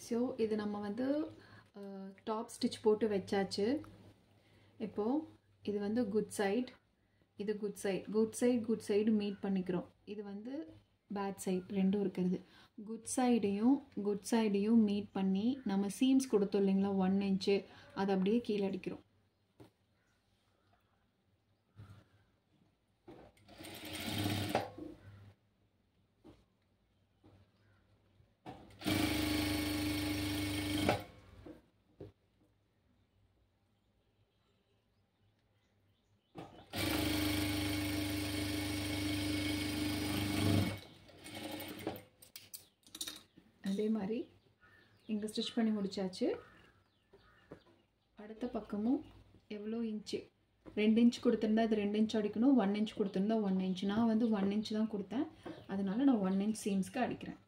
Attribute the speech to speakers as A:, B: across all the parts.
A: So இது நம்ம வந்து டாப் ஸ்டிச் போட்டு வச்சாச்சு. இப்போது இது வந்து குட் சைட், இது குட் சைடு மீட் பண்ணிக்கிறோம். இது வந்து பேட் சைட் ரெண்டும் இருக்கிறது. குட் சைடையும் மீட் பண்ணி நம்ம சீம்ஸ் கொடுத்தோம் இல்லைங்களா 1 இன்ச்சு, அதை அப்படியே கீழே அடிக்கிறோம். அதே மாதிரி இங்கே ஸ்டிச் பண்ணி முடிச்சாச்சு. அடுத்த பக்கமும் எவ்வளோ இன்ச்சு, 2 இன்ச் கொடுத்துருந்தா இது 2 இன்ச் அடிக்கணும், 1 இன்ச் கொடுத்துருந்தா 1 இன்ச். நான் வந்து 1 இன்ச் தான் கொடுத்தேன், அதனால நான் 1 இன்ச் சீம்ஸ்க்கு அடிக்கிறேன்.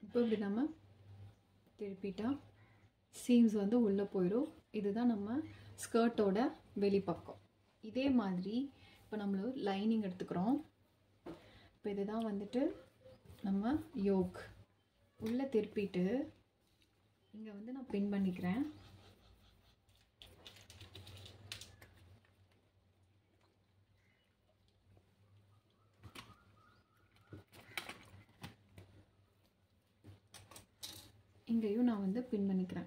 A: இப்போ இப்படி நம்ம திருப்பிட்டா சீம்ஸ் வந்து உள்ளே போயிடும். இதுதான் நம்ம ஸ்கர்ட்டோட வெளிப்பக்கம். இதே மாதிரி இப்போ நம்மள லைனிங் எடுத்துக்கிறோம். இப்போ இதுதான் வந்துட்டு நம்ம யோக். உள்ளே திருப்பிட்டு இங்கே வந்து நான் பின் பண்ணிக்கிறேன். இங்கேயும் நான் வந்து பின் பண்ணிக்கிறேன்.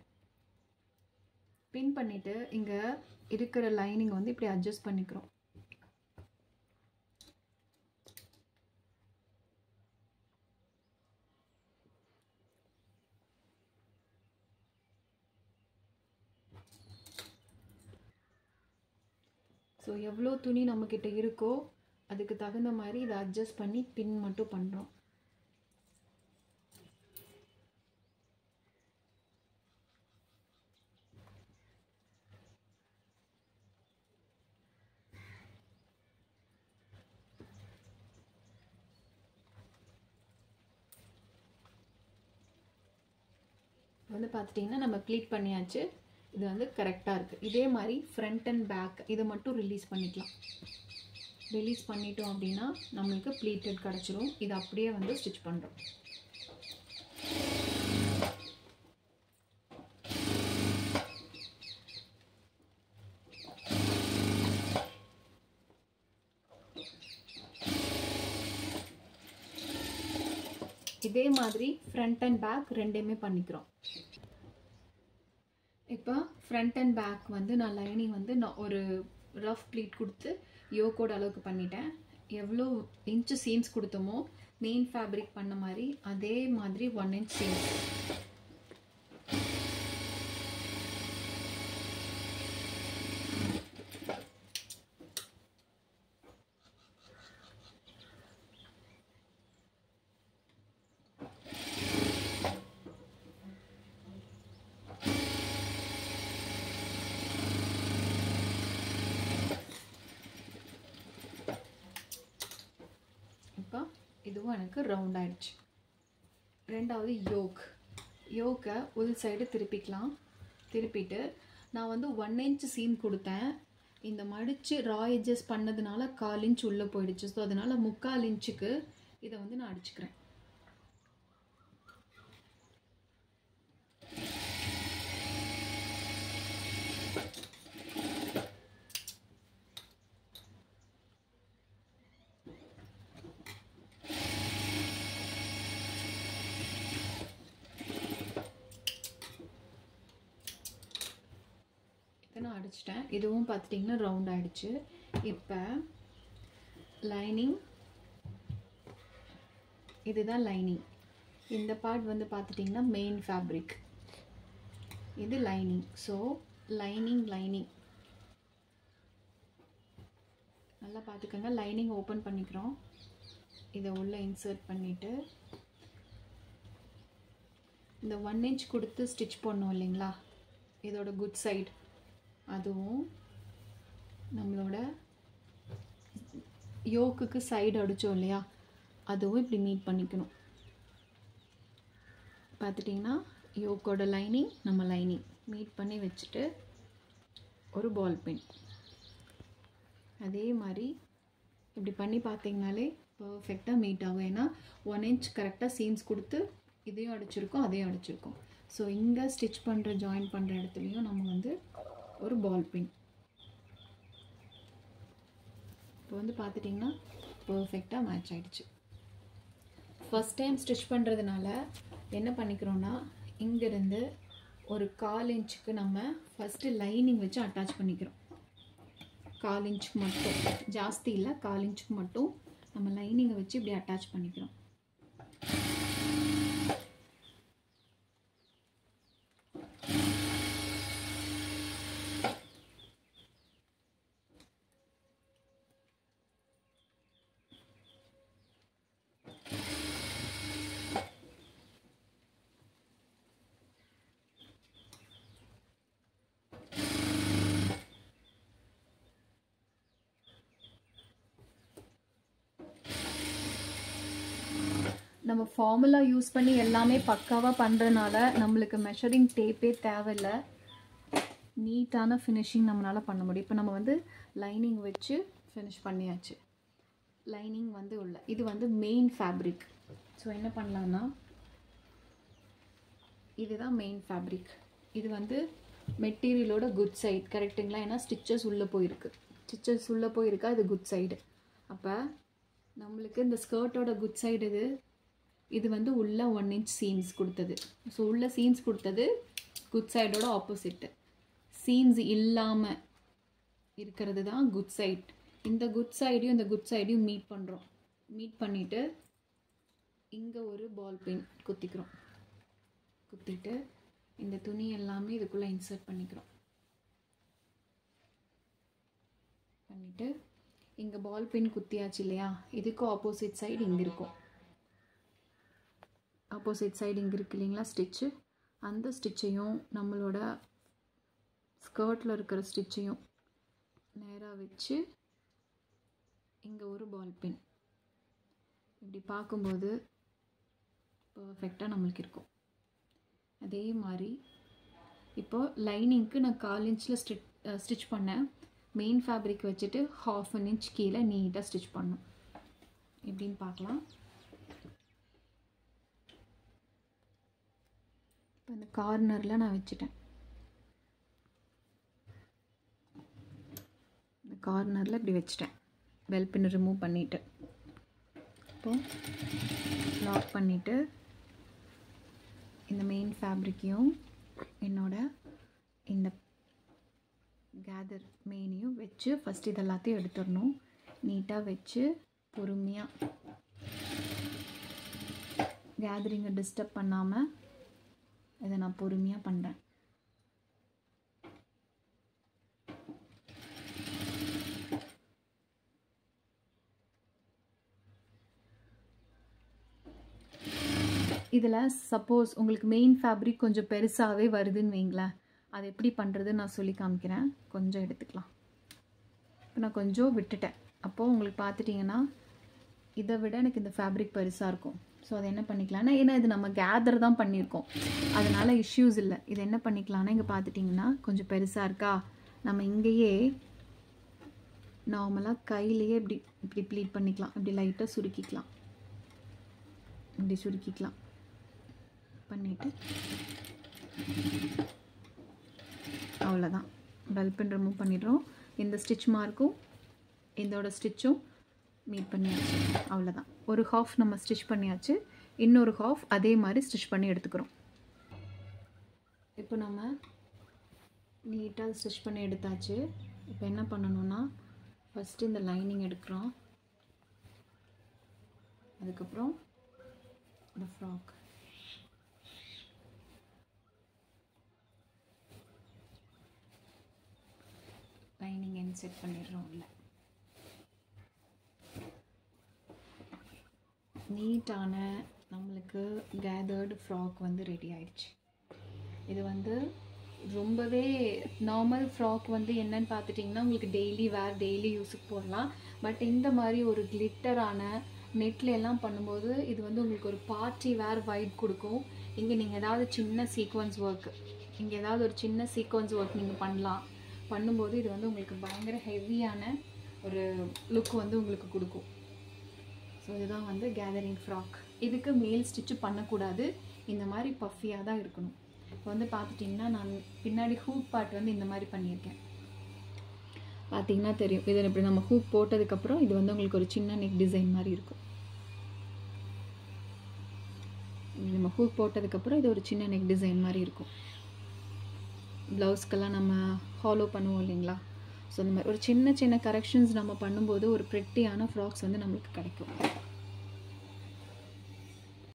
A: பின் பண்ணிவிட்டு இங்கே இருக்கிற லைனிங் வந்து இப்படி அட்ஜஸ்ட் பண்ணிக்கிறோம். ஸோ எவ்வளோ துணி நம்மக்கிட்ட இருக்கோ அதுக்கு தகுந்த மாதிரி இதை அட்ஜஸ்ட் பண்ணி பின் மட்டும் பண்ணுறோம். வந்து பார்த்துட்டிங்கன்னா நம்ம ப்ளீட் பண்ணியாச்சு. இது வந்து கரெக்டாக இருக்குது. இதே மாதிரி ஃப்ரண்ட் அண்ட் பேக் இதை மட்டும் ரிலீஸ் பண்ணிக்கலாம். ரிலீஸ் பண்ணிட்டோம் அப்படின்னா நம்மளுக்கு ப்ளீட்டட் கிடச்சிரும். இதை அப்படியே வந்து ஸ்டிச் பண்ணுறோம். இதே மாதிரி ஃப்ரண்ட் அண்ட் பேக் ரெண்டையுமே பண்ணிக்கிறோம். இப்போ ஃப்ரண்ட் அண்ட் பேக் வந்து நான் லைனிங் வந்து நான் ஒரு ரஃப் ப்ளீட் கொடுத்து யோக்கோட அளவுக்கு பண்ணிட்டேன். எவ்வளோ இன்ச்சு சீம்ஸ் கொடுத்தோமோ மெயின் ஃபேப்ரிக் பண்ண மாதிரி அதே மாதிரி 1 இன்ச் சீம்ஸ். இதுவும் எனக்கு ரவுண்ட் ஆயிடுச்சு. ரெண்டாவது யோக்கை உள் சைடு திருப்பிக்கலாம். திருப்பிட்டு நான் வந்து 1 இன்ச் சீம் கொடுத்தேன். இந்த மடித்து ரா எட்ஜஸ் பண்ணதுனால 1/4 இன்ச் உள்ளே போயிடுச்சு. ஸோ அதனால் 3/4 இன்ச்சுக்கு இதை வந்து நான் அடிச்சுக்கிறேன். நான் அடிச்சிட்டேன். இதுவும் பார்த்துட்டிங்கன்னா ரவுண்ட் ஆகிடுச்சு. இப்போ லைனிங், இதுதான் லைனிங். இந்த பார்ட் வந்து பார்த்துட்டிங்கன்னா மெயின் ஃபேப்ரிக், இது லைனிங். ஸோ லைனிங் நல்லா பார்த்துக்கோங்க. லைனிங் ஓப்பன் பண்ணிக்கிறோம். இதை உள்ளே இன்சர்ட் பண்ணிவிட்டு இந்த 1 இன்ச் கொடுத்து ஸ்டிச் பண்ணோம் இல்லைங்களா, இதோட குட் சைடு அதுவும் நம்மளோட யோக்குக்கு சைடு அடித்தோம் இல்லையா, அதுவும் இப்படி மீட் பண்ணிக்கணும். பார்த்துட்டிங்கன்னா யோக்கோட லைனிங் நம்ம லைனிங் மீட் பண்ணி வச்சுட்டு ஒரு பால் பின் அதே மாதிரி இப்படி பண்ணி பார்த்தீங்கனாலே பர்ஃபெக்டாக மீட் ஆகும். ஏன்னா 1 inch கரெக்டாக சீம்ஸ் கொடுத்து இதையும் அடிச்சிருக்கோம் அதையும் அடிச்சிருக்கோம். ஸோ இங்கே ஸ்டிச் பண்ணுற ஜாயின் பண்ணுற இடத்துலையும் நம்ம வந்து ஒரு பால் பின். இப்போ வந்து பார்த்துட்டிங்கன்னா பர்ஃபெக்டாக மேட்ச் ஆகிடுச்சு. ஃபஸ்ட் டைம் ஸ்டிச் பண்ணுறதுனால என்ன பண்ணிக்கிறோன்னா, இங்கேருந்து ஒரு 1/4 inch நம்ம ஃபஸ்ட்டு லைனிங் வச்சு அட்டாச் பண்ணிக்கிறோம். 1/4 inch மட்டும், ஜாஸ்தி இல்லை, 1/4 inch மட்டும் நம்ம லைனிங்கை வச்சு இப்படி அட்டாச் பண்ணிக்கிறோம். நம்ம ஃபார்முலா யூஸ் பண்ணி எல்லாமே பக்காவாக பண்ணுறதுனால நம்மளுக்கு மெஷரிங் டேப்பே தேவையில்லை. நீட்டான ஃபினிஷிங் நம்மளால் பண்ண முடியும். இப்போ நம்ம வந்து லைனிங் வச்சு ஃபினிஷ் பண்ணியாச்சு. லைனிங் வந்து உள்ள இது வந்து மெயின் ஃபேப்ரிக். ஸோ என்ன பண்ணலான்னா, இதுதான் மெயின் ஃபேப்ரிக். இது வந்து மெட்டீரியலோட குட் சைடு கரெக்டுங்களா? ஏன்னா ஸ்டிச்சஸ் உள்ளே போயிருக்கு, ஸ்டிச்சஸ் உள்ளே போயிருக்கா, இது குட் சைடு. அப்போ நம்மளுக்கு இந்த ஸ்கர்ட்டோட குட் சைடு இது வந்து உள்ள 1 inch சீம்ஸ் கொடுத்தது. ஸோ உள்ள சீம்ஸ் கொடுத்தது குட் சைடோட ஆப்போசிட்டு. சீம்ஸ் இல்லாமல் இருக்கிறது தான் குட் சைட். இந்த குட் சைடையும் இந்த குட் சைடையும் மீட் பண்ணுறோம். மீட் பண்ணிவிட்டு இங்கே ஒரு பால் பின் குத்திக்கிறோம். குத்திட்டு இந்த துணி எல்லாமே இதுக்குள்ளே இன்சர்ட் பண்ணிக்கிறோம். பண்ணிவிட்டு இங்கே பால் பின் குத்தியாச்சு இல்லையா, இதுக்கு ஆப்போசிட் சைடு இங்கே இருக்கும். ஆப்போசிட் சைடு இங்கே இருக்குது இல்லைங்களா ஸ்டிச்சு, அந்த ஸ்டிச்சையும் நம்மளோட ஸ்கர்ட்டில் இருக்கிற ஸ்டிச்சையும் நேராக வச்சு இங்கே ஒரு பால் பின். இப்படி பார்க்கும்போது பர்ஃபெக்டாக நம்மளுக்கு இருக்கும். அதே மாதிரி இப்போது லைனிங்க்கு நான் 1/4 inch ஸ்டிச் பண்ணேன். மெயின் ஃபேப்ரிக் வச்சுட்டு 1/2 inch கீழே நீட்டாக ஸ்டிச் பண்ணணும். எப்படின்னு பார்க்கலாம். இப்போ இந்த கார்னரில் நான் வச்சுட்டேன். இந்த கார்னரில் இப்படி வச்சுட்டேன். பெல் பின் ரிமூவ் பண்ணிவிட்டு இப்போது லாக் பண்ணிவிட்டு இந்த மெயின் ஃபேப்ரிக்கையும் என்னோட இந்த கேதர் மெயினையும் வச்சு ஃபஸ்ட் இது எல்லாத்தையும் எடுத்துடணும். நீட்டாக வச்சு பொறுமையாக கேதரிங்கை டிஸ்டர்ப் பண்ணாமல் இதை நான் பொறுமையாக பண்ணுறேன். இதில் சப்போஸ் உங்களுக்கு மெயின் ஃபேப்ரிக் கொஞ்சம் பெருசாகவே வருதுன்னு வைங்களேன், அது எப்படி பண்ணுறதுன்னு நான் சொல்லி காமிக்கிறேன். கொஞ்சம் எடுத்துக்கலாம். இப்போ நான் கொஞ்சம் விட்டுட்டேன். அப்போது உங்களுக்கு பார்த்துட்டிங்கன்னா இதை விட எனக்கு இந்த ஃபேப்ரிக் பெருசாக இருக்கும். ஸோ அதை என்ன பண்ணிக்கலாம்னா, ஏன்னா இது நம்ம கேதர் தான் பண்ணியிருக்கோம், அதனால் இஷ்யூஸ் இல்லை. இதை என்ன பண்ணிக்கலாம்னா, இங்கே பார்த்துட்டிங்கன்னா கொஞ்சம் பெருசாக இருக்கா, நம்ம இங்கேயே நார்மலாக கையிலேயே இப்படி ப்ளீட் பண்ணிக்கலாம். இப்படி லைட்டாக சுருக்கிக்கலாம். இப்படி சுருக்கிக்கலாம். பண்ணிவிட்டு அவ்வளோதான், பெல் பின் ரிமூவ் பண்ணிடுறோம். இந்த ஸ்டிச் மார்க்கும் இதோட ஸ்டிச்சும் மீட் பண்ணியாச்சு. அவ்வளோதான், ஒரு ஹாஃப் நம்ம ஸ்டிச் பண்ணியாச்சு. இன்னொரு ஹாஃப் அதே மாதிரி ஸ்டிச் பண்ணி எடுத்துக்கிறோம். இப்போ நம்ம நீட்டாக ஸ்டிச் பண்ணி எடுத்தாச்சு. இப்போ என்ன பண்ணணும்னா, ஃபஸ்ட்டு இந்த லைனிங் எடுக்கிறோம். அதுக்கப்புறம் இந்த ஃப்ராக் லைனிங் இன்செர்ட் பண்ணிடுறோம். இல்லை, நீட்டான நம்மளுக்கு கேதர்டு ஃப்ராக் வந்து ரெடி ஆயிடுச்சு. இது வந்து ரொம்பவே நார்மல் ஃப்ராக் வந்து என்னன்னு பார்த்துட்டிங்கன்னா உங்களுக்கு டெய்லி வேர் டெய்லி யூஸுக்கு போடலாம். பட் இந்த மாதிரி ஒரு கிளிட்டரான நெட்டில் எல்லாம் பண்ணும்போது இது வந்து உங்களுக்கு ஒரு பார்ட்டி வேர் வைப் கொடுக்கும். இங்கே நீங்கள் ஏதாவது சின்ன சீக்வன்ஸ் ஒர்க் இங்கே ஏதாவது ஒரு சின்ன சீக்வன்ஸ் ஒர்க் நீங்கள் பண்ணும்போது இது வந்து உங்களுக்கு பயங்கர ஹெவியான ஒரு லுக் வந்து உங்களுக்கு கொடுக்கும். ஸோ இதுதான் வந்து கேதரிங் ஃப்ராக். இதுக்கு மேல் ஸ்டிச்சு பண்ணக்கூடாது, இந்த மாதிரி பஃபியாக தான் இருக்கணும். இப்போ வந்து பார்த்துட்டிங்கன்னா நான் பின்னாடி ஹூக் பார்ட் வந்து இந்த மாதிரி பண்ணியிருக்கேன். பார்த்தீங்கன்னா தெரியும், இதை இப்படி நம்ம ஹூக் போட்டதுக்கப்புறம் இது வந்து உங்களுக்கு ஒரு சின்ன நெக் டிசைன் மாதிரி இருக்கும். நம்ம ஹூக் போட்டதுக்கப்புறம் இது ஒரு சின்ன நெக் டிசைன் மாதிரி இருக்கும். ப்ளவுஸ்க்கெல்லாம் நம்ம ஹாலோ பண்ணுவோம் இல்லைங்களா? ஸோ இந்த மாதிரி ஒரு சின்ன சின்ன கரெக்ஷன்ஸ் நம்ம பண்ணும்போது ஒரு ப்ரெட்டியான ஃப்ராக்ஸ் வந்து நம்மளுக்கு கிடைக்கும்.